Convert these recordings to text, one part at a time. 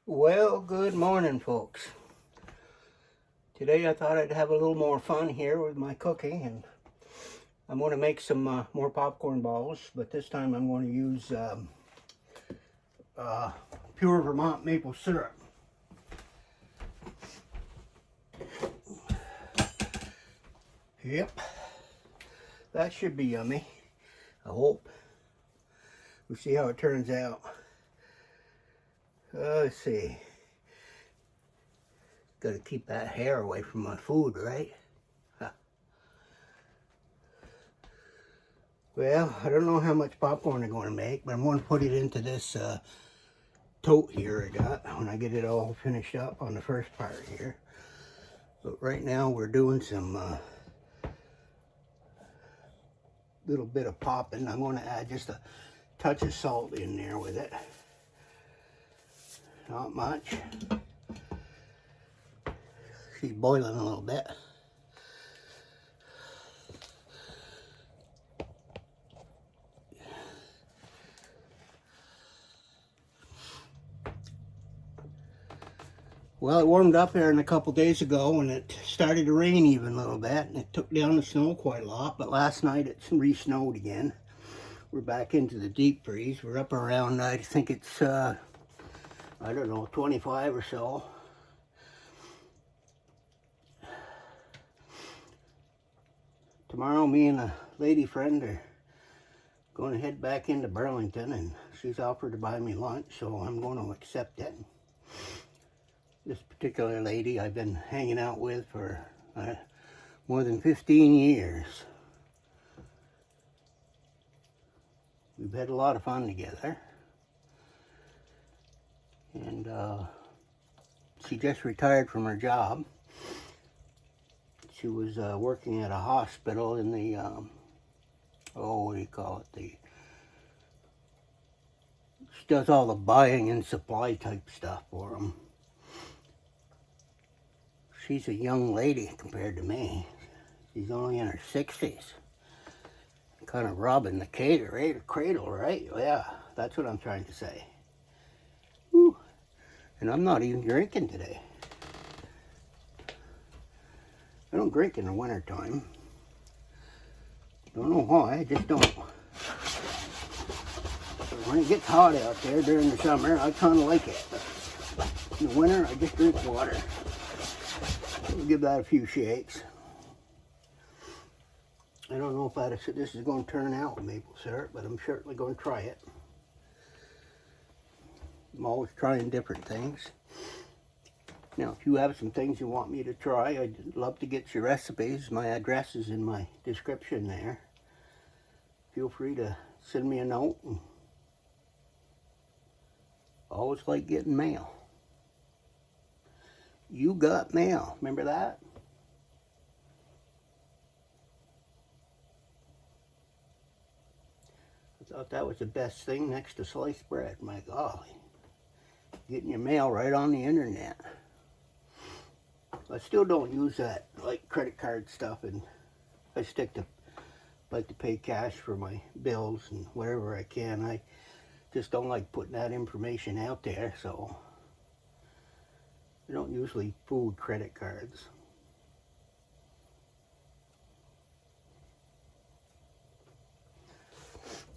Well, good morning, folks. Today I thought I'd have a little more fun here with my cooking, and I'm going to make some more popcorn balls, but this time I'm going to use pure Vermont maple syrup. Yep, that should be yummy, I hope. We'll see how it turns out. Let's see. Got to keep that hair away from my food, right? Huh. Well, I don't know how much popcorn I'm going to make, but I'm going to put it into this tote here I got when I get it all finished up on the first part here. But right now we're doing some little bit of popping. I'm going to add just a touch of salt in there with it. Not much. She's boiling a little bit. Well, it warmed up here a couple days ago, and it started to rain even a little bit, and it took down the snow quite a lot, but last night it re-snowed again. We're back into the deep freeze. We're up around, I think it's, I don't know, 25 or so. Tomorrow, me and a lady friend are going to head back into Burlington, and she's offered to buy me lunch, so I'm going to accept it. This particular lady I've been hanging out with for more than 15 years. We've had a lot of fun together. And she just retired from her job. She was working at a hospital in the, what do you call it? She does all the buying and supply type stuff for them. She's a young lady compared to me. She's only in her 60s. Kind of robbing the cradle, right? Yeah, that's what I'm trying to say. Whew. And I'm not even drinking today. I don't drink in the winter time. Don't know why, I just don't. When it gets hot out there during the summer, I kind of like it. In the winter, I just drink water. We'll give that a few shakes. I don't know if this is going to turn out with maple syrup, but I'm certainly going to try it. I'm always trying different things. Now, if you have some things you want me to try, I'd love to get your recipes. My address is in my description there. Feel free to send me a note. Always like getting mail. You got mail. Remember that? I thought that was the best thing next to sliced bread. My golly. Getting your mail right on the internet. I still don't use that like credit card stuff, and I like to pay cash for my bills and whatever I can. I just don't like putting that information out there, so I don't usually food credit cards.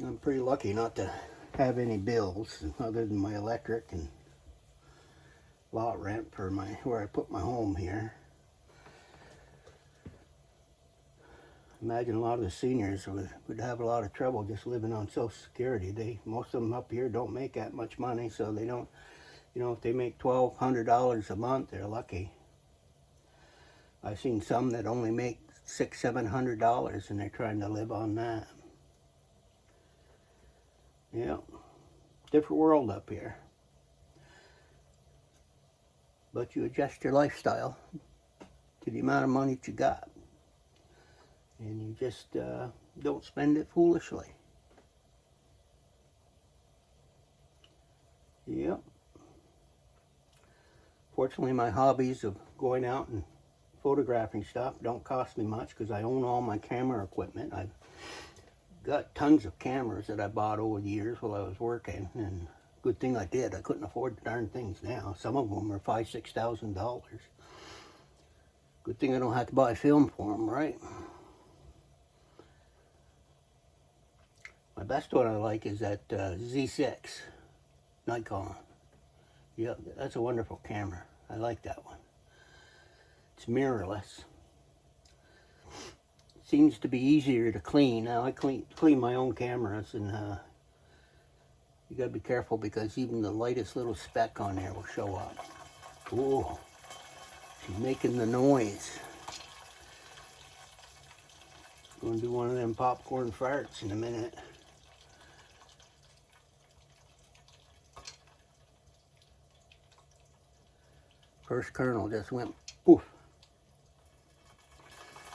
I'm pretty lucky not to have any bills other than my electric and lot rent for where I put my home here. Imagine a lot of the seniors would have a lot of trouble just living on Social Security. Most of them up here don't make that much money, so they don't, if they make $1,200 a month, they're lucky. I've seen some that only make $600-700 and they're trying to live on that. Yeah, different world up here. But you adjust your lifestyle to the amount of money that you got. And you just don't spend it foolishly. Yep. Fortunately, my hobbies of going out and photographing stuff don't cost me much because I own all my camera equipment. I've got tons of cameras that I bought over the years while I was working, and Good thing I did. I couldn't afford the darn things now. Some of them are $5,000-$6,000. Good thing I don't have to buy film for them, right? My best one I like is that Z6 Nikon. Yep, that's a wonderful camera. I like that one. It's mirrorless. Seems to be easier to clean. Now I clean my own cameras, and you gotta be careful because even the lightest little speck on there will show up. Ooh, she's making the noise. Gonna do one of them popcorn farts in a minute. First kernel just went poof.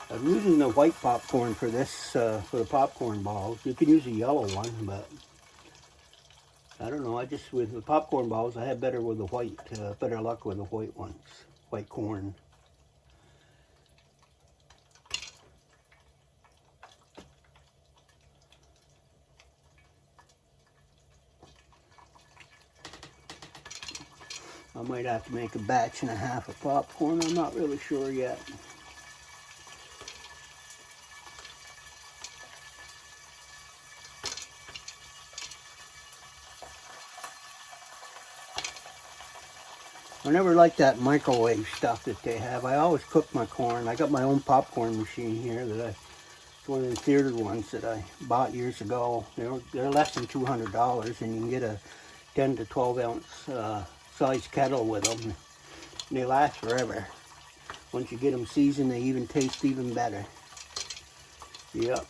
I'm using the white popcorn for this, for the popcorn balls. You can use a yellow one, but I don't know. With the popcorn balls, I had better with the white, better luck with the white ones, white corn. I might have to make a batch and a half of popcorn. I'm not really sure yet. I never liked that microwave stuff that they have. I always cook my corn. I got my own popcorn machine here it's one of the theater ones that I bought years ago. They're less than $200, and you can get a 10 to 12 ounce size kettle with them. And they last forever. Once you get them seasoned, they even taste even better. Yep.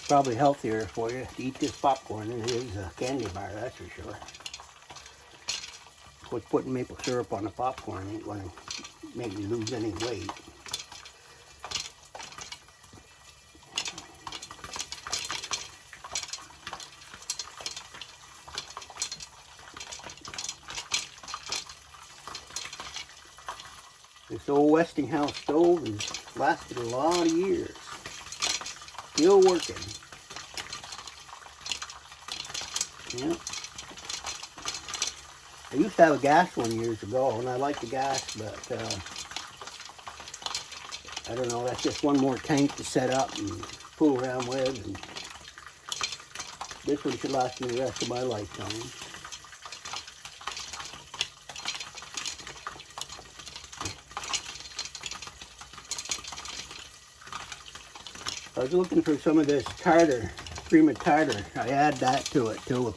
Probably healthier for you to eat this popcorn than it is a candy bar, that's for sure. Of course, putting maple syrup on the popcorn ain't going to make you lose any weight. This old Westinghouse stove has lasted a lot of years. Still working. Yep. I used to have a gas one years ago, and I like the gas, but I don't know, that's just one more tank to set up and fool around with. And this one should last me the rest of my lifetime. I was looking for some of this tartar, cream of tartar. I add that to it too.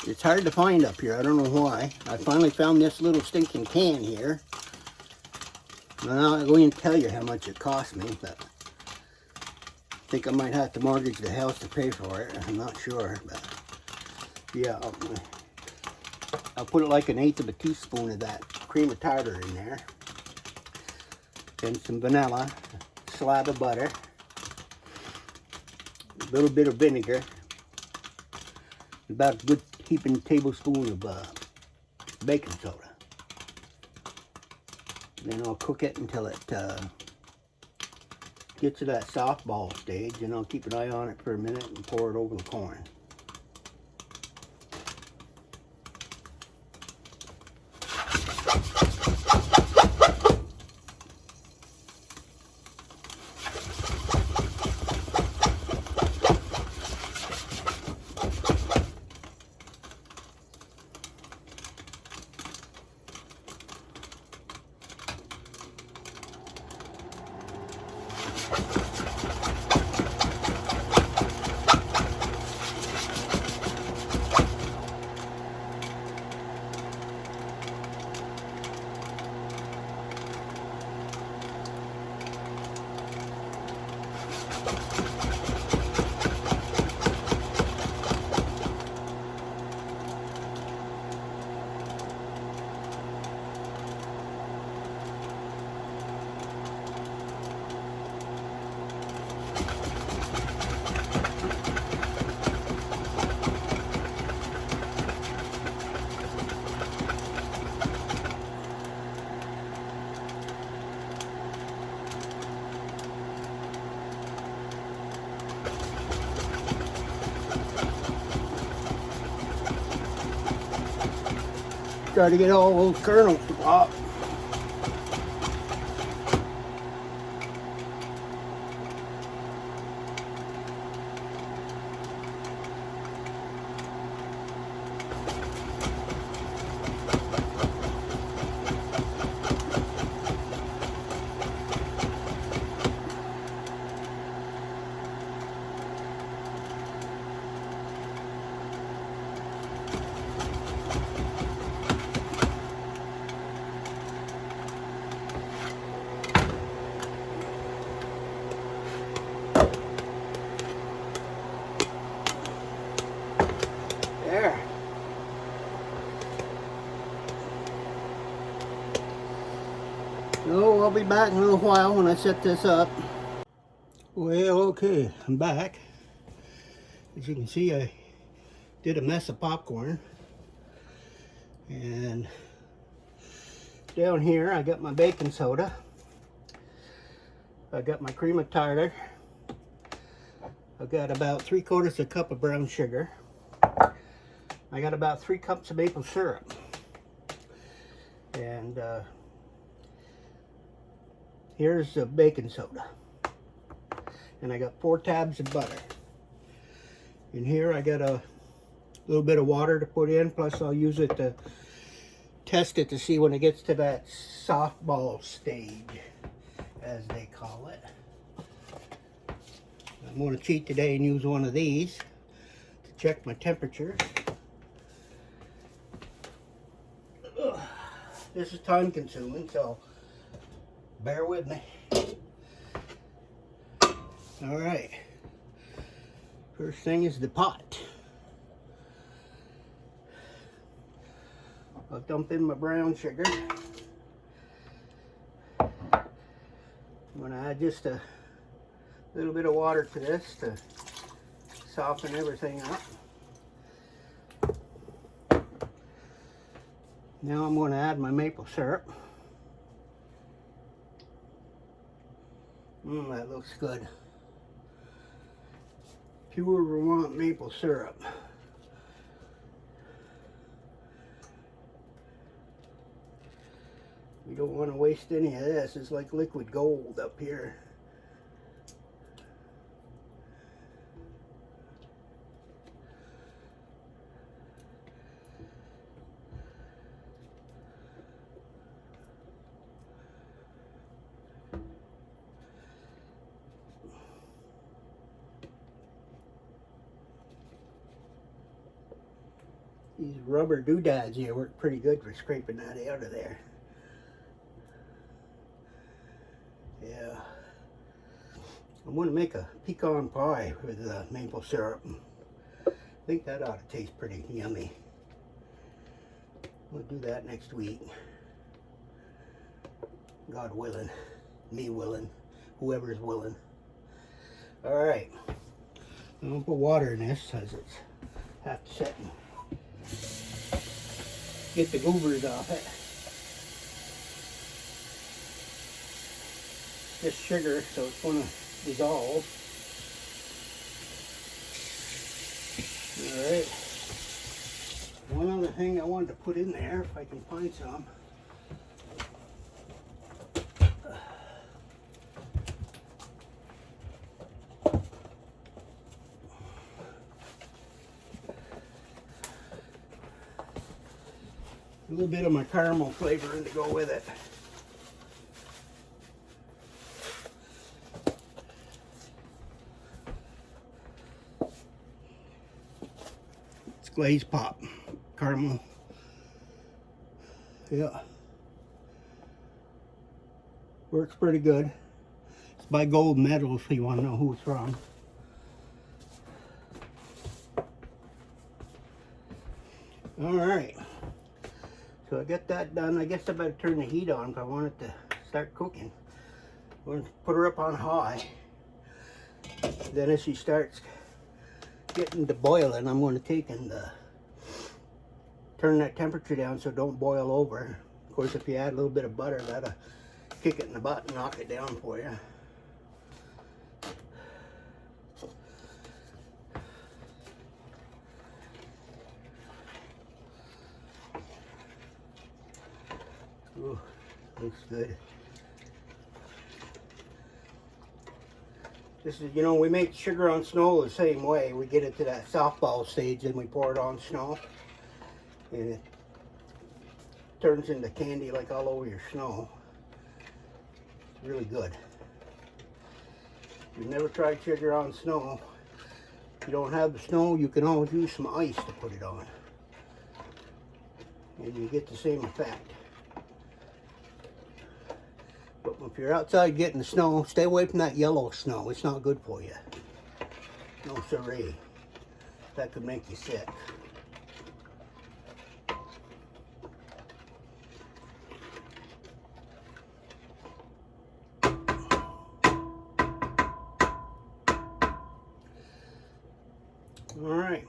It's hard to find up here. I don't know why. I finally found this little stinking can here. I'm not going to tell you how much it cost me, but I think I might have to mortgage the house to pay for it. I'm not sure, but yeah, I'll put it like 1/8 of a teaspoon of that cream of tartar in there. Then some vanilla, a slab of butter, a little bit of vinegar, about a good heaping tablespoon of baking soda. Then I'll cook it until it gets to that softball stage, and I'll keep an eye on it for a minute and pour it over the corn. Try to get all those kernels to pop. There. So I'll be back in a little while when I set this up. Well, okay, I'm back. As you can see, I did a mess of popcorn. And down here, I got my baking soda. I got my cream of tartar. I've got about 3/4 a cup of brown sugar. I got about 3 cups of maple syrup. And here's the baking soda. And I got 4 tabs of butter. In here I got a little bit of water to put in, plus I'll use it to test it to see when it gets to that softball stage, as they call it. I'm going to cheat today and use one of these to check my temperature. This is time consuming, so bear with me. Alright, first thing is the pot. I'll dump in my brown sugar. I'm going to add just a little bit of water to this to soften everything up. Now I'm going to add my maple syrup. That looks good. Pure Vermont maple syrup. We don't want to waste any of this. It's like liquid gold up here. These rubber doodads here work pretty good for scraping that out of there. Yeah. I'm going to make a pecan pie with maple syrup. I think that ought to taste pretty yummy. We'll do that next week. God willing. Me willing. Whoever's willing. Alright. I'm going to put water in this as it's half set and get the goobers off it. Just sugar, so it's going to dissolve. Alright. One other thing I wanted to put in there, if I can find some. A little bit of my caramel flavoring to go with it. It's glaze pop caramel. Yeah. Works pretty good. It's by Gold Medal if you want to know who it's from. Alright. So I got that done. I guess I better turn the heat on if I want it to start cooking. I'm going to put her up on high. Then as she starts getting to boiling, I'm going to take and turn that temperature down so it don't boil over. Of course, if you add a little bit of butter, that'll kick it in the butt and knock it down for you. Ooh, looks good. This is, you know, we make sugar on snow the same way. We get it to that softball stage and we pour it on snow. And it turns into candy like all over your snow. It's really good. If you've never tried sugar on snow, if you don't have the snow, you can always use some ice to put it on. And you get the same effect. But if you're outside getting the snow, stay away from that yellow snow. It's not good for you. No siree. That could make you sick. All right.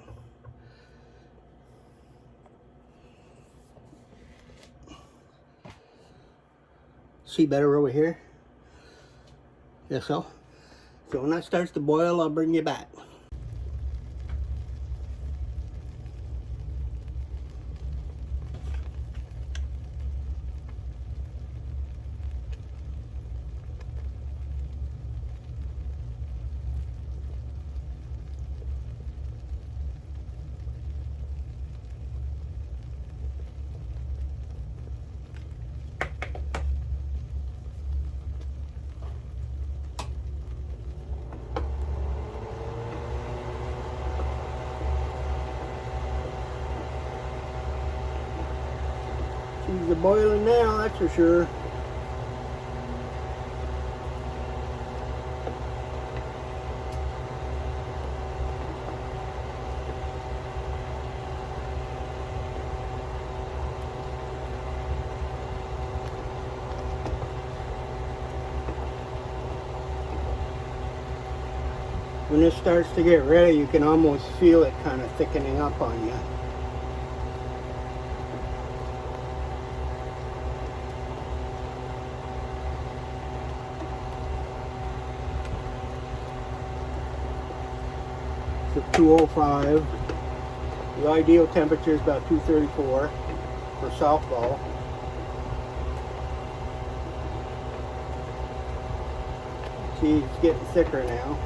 See better over here? Yes, so when that starts to boil, I'll bring you back. She's a boiling now, that's for sure. When this starts to get ready, you can almost feel it kind of thickening up on you. So 205. The ideal temperature is about 234 for softball. See, it's getting thicker now.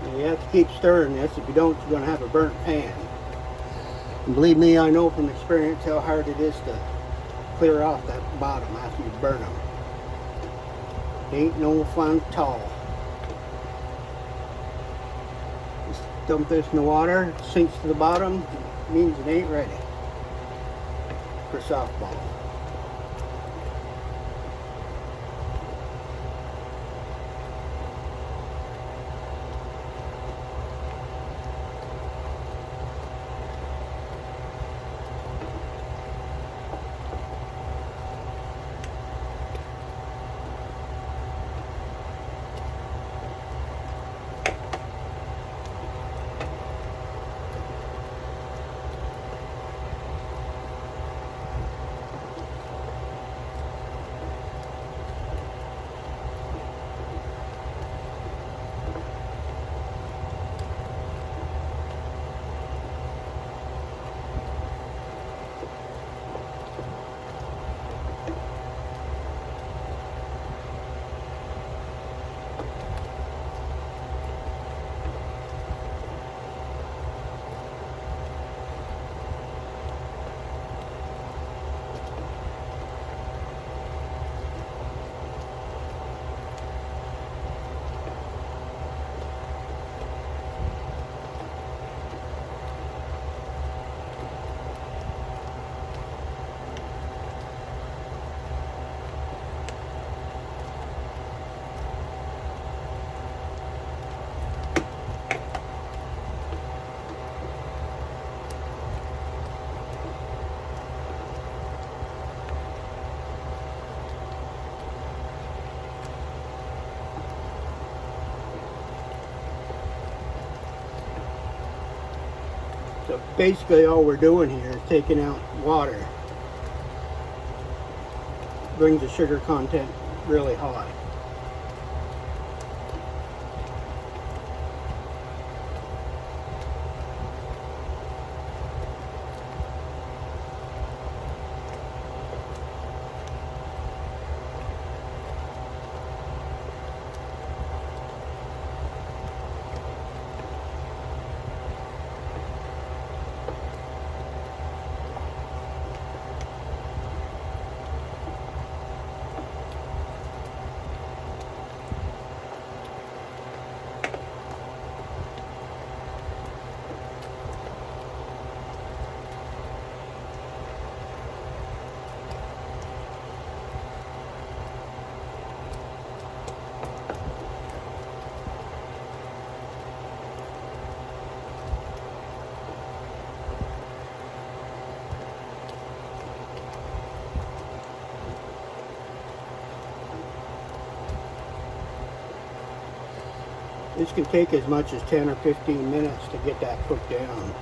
And you have to keep stirring this. If you don't, you're going to have a burnt pan. And believe me, I know from experience how hard it is to clear off that bottom after you burn them. Ain't no fun at all. Just dump this in the water, it sinks to the bottom, means it ain't ready for softball. So basically all we're doing here is taking out water. Brings the sugar content really high. This can take as much as 10 or 15 minutes to get that cooked down.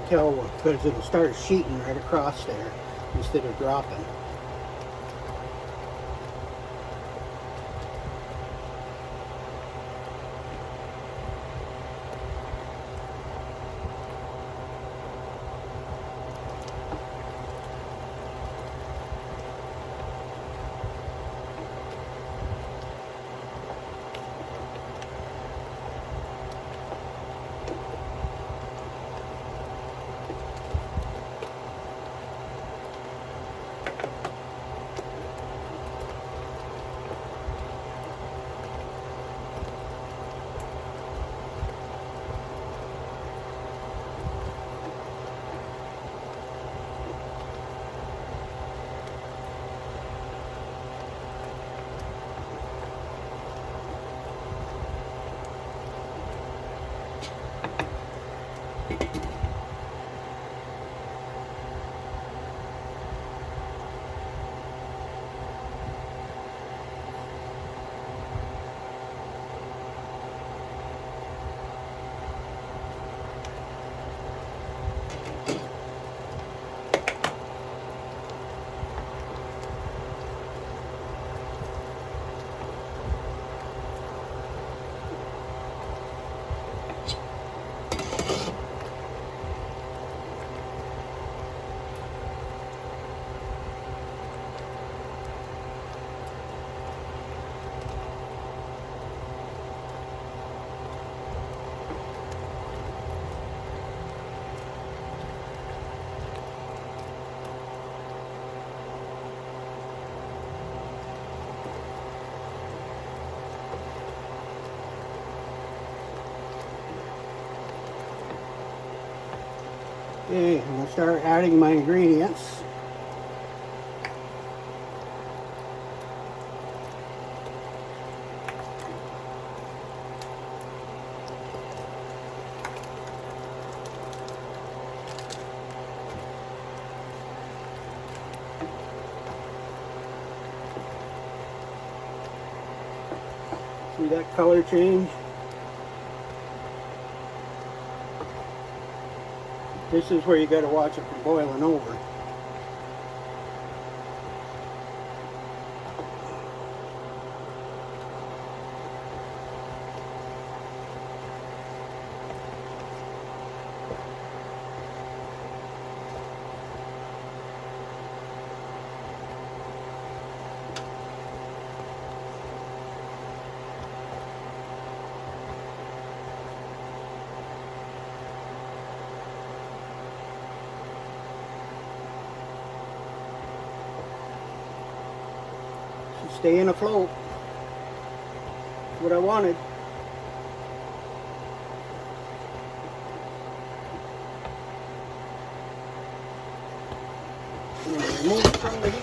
Tell because it'll start sheeting right across there instead of dropping. Okay, I'm going to start adding my ingredients. See that color change? This is where you got to watch it from boiling over. Staying afloat. That's what I wanted. And remove it from the heat.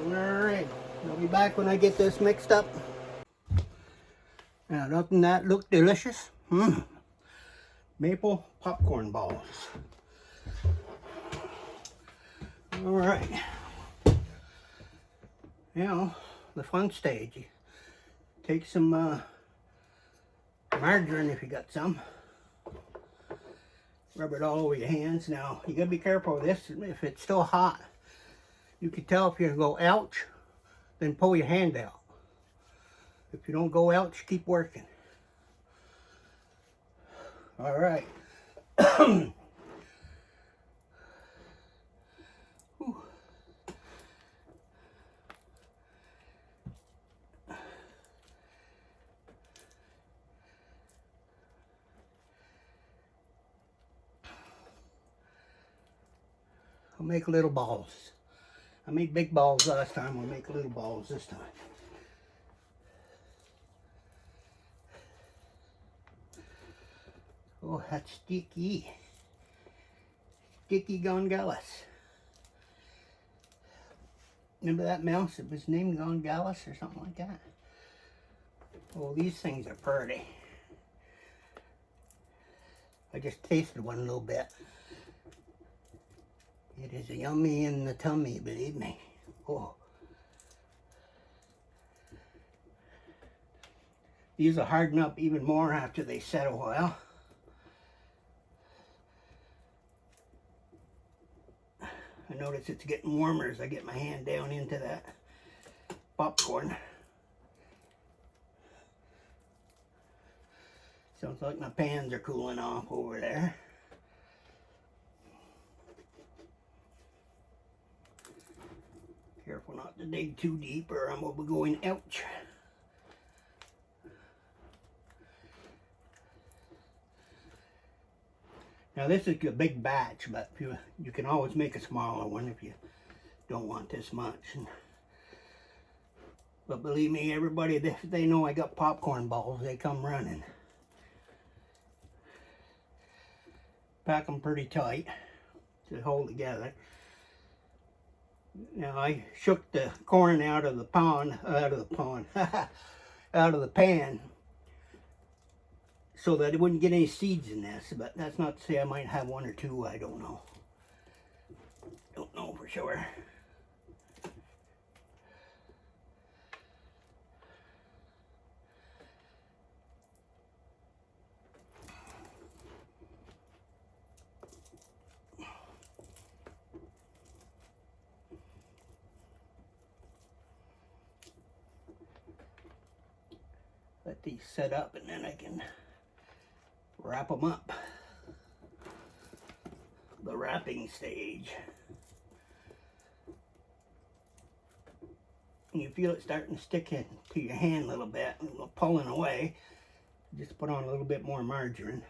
Alright, I'll be back when I get this mixed up. Now, doesn't that look delicious? Maple popcorn balls. Alright. Now, the fun stage. You take some margarine if you got some. Rub it all over your hands. Now, you gotta be careful with this. If it's still hot, you can tell if you go ouch, then pull your hand out. If you don't go ouch, keep working. All right. I'll make little balls. I made big balls last time. I'll make little balls this time. Oh, that's sticky. Sticky Gongalis. Remember that mouse? It was named Gongalis or something like that. Oh, these things are pretty. I just tasted one a little bit. It is yummy in the tummy, believe me. Oh. These will harden up even more after they set a while. I notice it's getting warmer as I get my hand down into that popcorn. Sounds like my pans are cooling off over there. Careful not to dig too deep or I'm going to be going ouch. Now this is a big batch, but you can always make a smaller one if you don't want this much. But believe me, everybody, if they know I got popcorn balls, they come running. Pack them pretty tight to hold together. Now I shook the corn out of the out of the pan, so that it wouldn't get any seeds in this, but that's not to say I might have one or two, I don't know. Don't know for sure. Let these set up and then I can wrap them up. The wrapping stage. And you feel it starting to stick into your hand a little bit, pulling away. Just put on a little bit more margarine.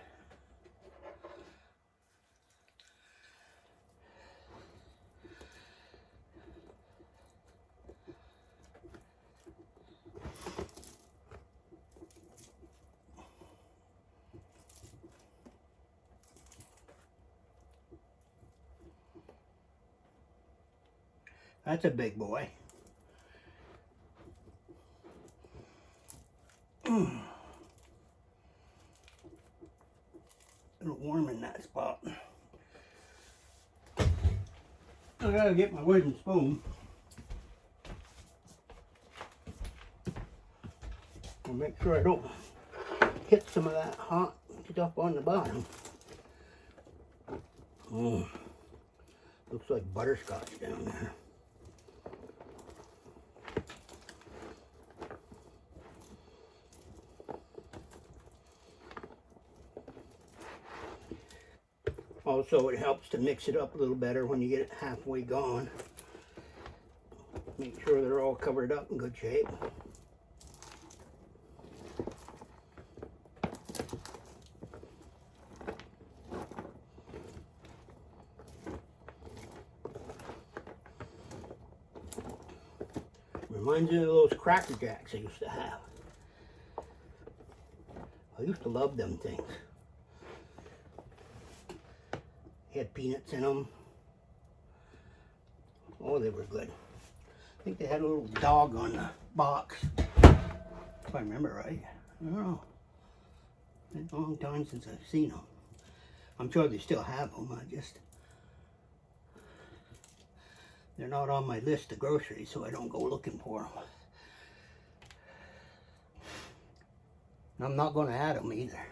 That's a big boy. A little warm in that spot. I gotta get my wooden spoon. I'll make sure I don't hit some of that hot stuff on the bottom. Oh, looks like butterscotch down there. Also, it helps to mix it up a little better when you get it halfway gone. Make sure they're all covered up in good shape. Reminds me of those Cracker Jacks I used to have. I used to love them things. Had peanuts in them. Oh, they were good. I think they had a little dog on the box, if I remember right. I don't know. It's been a long time since I've seen them. I'm sure they still have them. They're not on my list of groceries, so I don't go looking for them. I'm not going to add them either.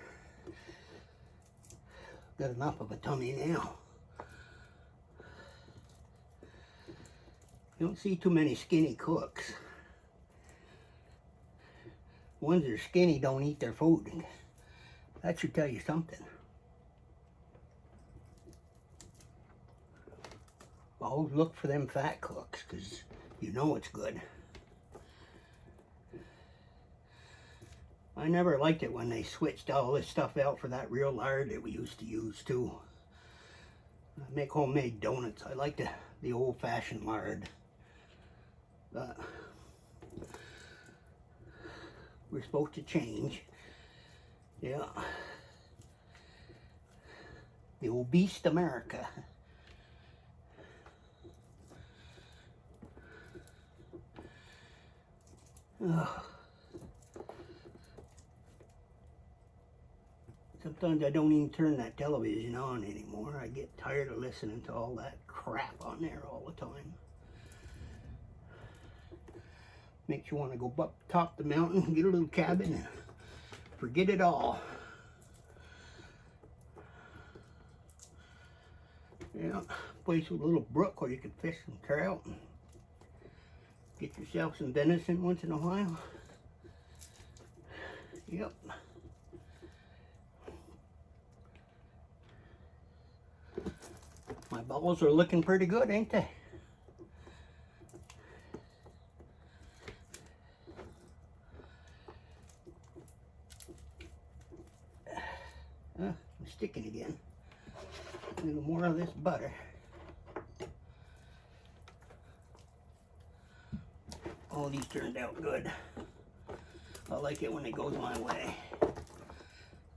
Got enough of a tummy now. You don't see too many skinny cooks. Ones that are skinny don't eat their food. That should tell you something. Always look for them fat cooks, because you know it's good. I never liked it when they switched all this stuff out for that real lard that we used to use too. I make homemade donuts. I like the old-fashioned lard. But we're supposed to change. Yeah. The obese America. Ugh. Sometimes I don't even turn that television on anymore. I get tired of listening to all that crap on there all the time. Makes you want to go up top the mountain, get a little cabin, and forget it all. Yeah, place with a little brook where you can fish some trout and get yourself some venison once in a while. Yep. My balls are looking pretty good, ain't they? I'm sticking again. A little more of this butter. All these turned out good. I like it when it goes my way.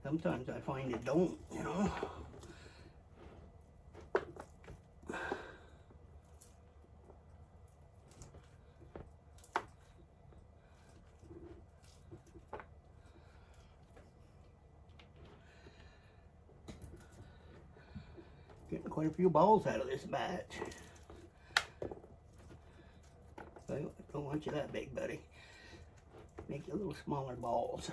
Sometimes I find it don't, you know. Getting quite a few balls out of this batch. I don't want you that big, buddy. Make you a little smaller balls.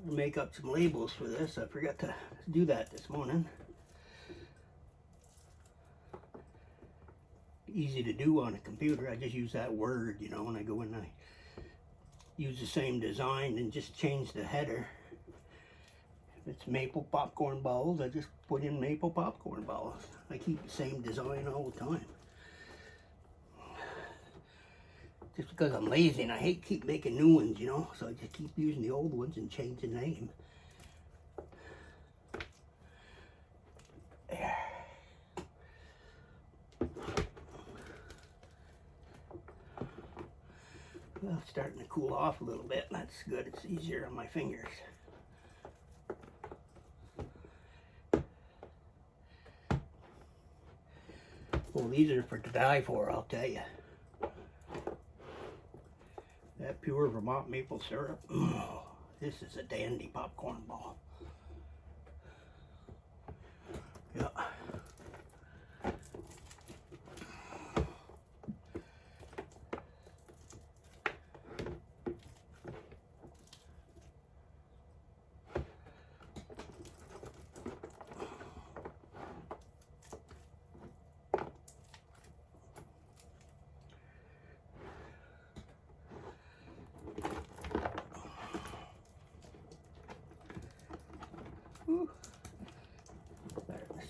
Make up some labels for this. I forgot to do that this morning. Easy to do on a computer. I just use that word, you know, when I go in, I use the same design and just change the header. If it's maple popcorn balls, I just put in maple popcorn balls. I keep the same design all the time. Just because I'm lazy and I hate keep making new ones, you know, so I just keep using the old ones and change the name. There. Well, it's starting to cool off a little bit. That's good. It's easier on my fingers. Well, these are for to die for, I'll tell you. That pure Vermont maple syrup. Oh, this is a dandy popcorn ball. Yeah.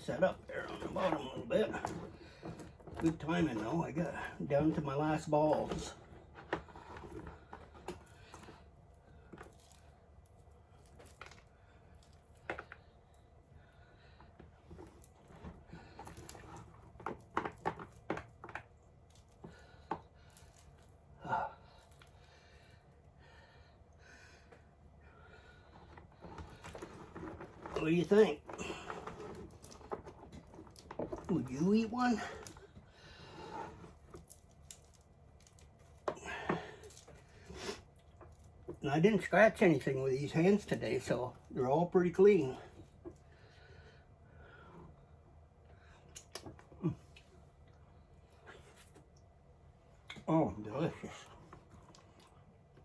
Set up there on the bottom a little bit. Good timing though. I got down to my last balls. What do you think? Would you eat one? And I didn't scratch anything with these hands today, so they're all pretty clean. Oh, delicious.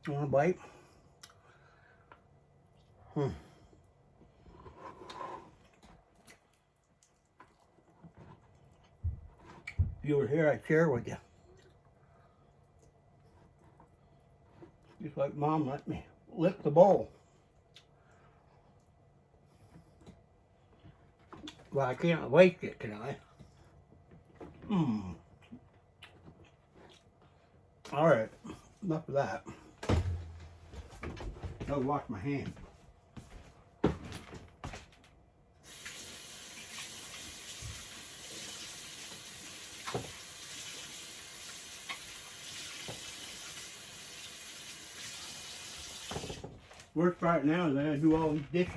You want a bite? If you were here, I'd share with you. Just like Mom let me lick the bowl. Well, I can't waste it tonight. Alright, enough of that. I'll wash my hands. Worst part now is I gotta do all these dishes.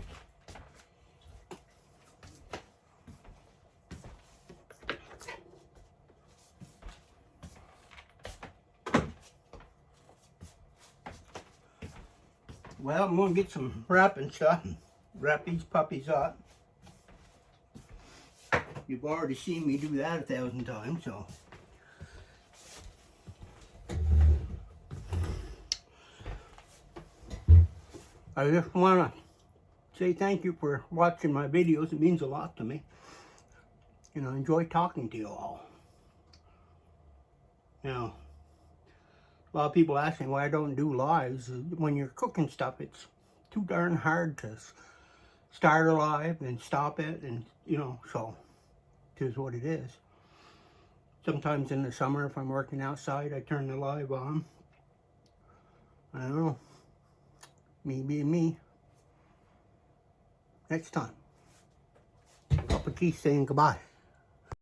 Well, I'm gonna get some wrapping stuff and wrap these puppies up. You've already seen me do that 1,000 times, so. I just want to say thank you for watching my videos. It means a lot to me. And I enjoy talking to you all. Now, a lot of people ask me why I don't do lives. When you're cooking stuff, it's too darn hard to start a live and stop it, and you know, so it is what it is. Sometimes in the summer, if I'm working outside, I turn the live on. I don't know. Me being me. Next time. Papa Keith saying goodbye.